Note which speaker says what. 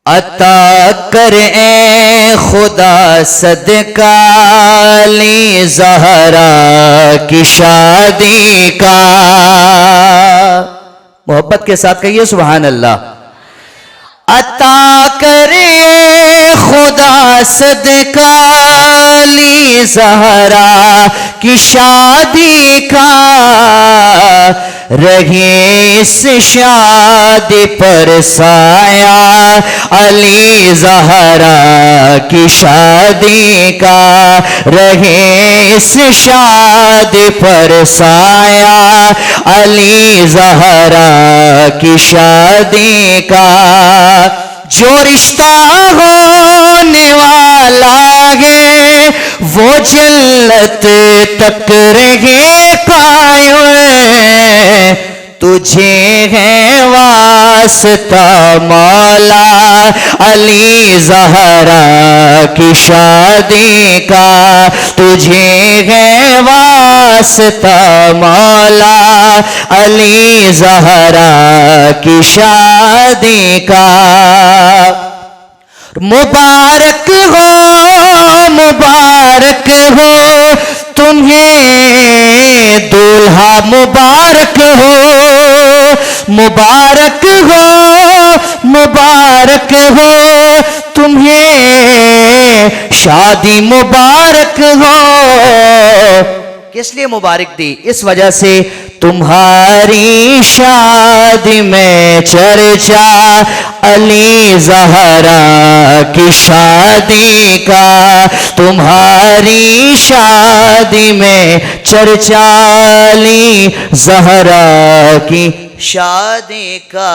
Speaker 1: عطا کر اے خدا صدقہ علی زہرا کی شادی کا. محبت کے ساتھ کہیے سبحان اللہ. عطا کرے خدا صدقہ علی زہرا کی شادی کا. رہے اس شادی پر سایہ علی زہرا کی شادی کا. رہے اس شادی پر سایہ علی زہرا کی شادی کا. جو رشتہ ہونے والا ہے وہ جنت تک رہے قائم. تجھے ہے واسطہ مولا علی زہرا کی شادی کا. تجھے ہے واسطہ مولا علی زہرا کی شادی کا. مبارک ہو تمہیں دولہا مبارک ہو. مبارک ہو تمہیں شادی مبارک ہو. کس لیے مبارک دی؟ اس وجہ سے تمہاری شادی میں چرچا علی زہرا کی شادی کا. تمہاری شادی میں چرچا علی زہرا کی شادی کا.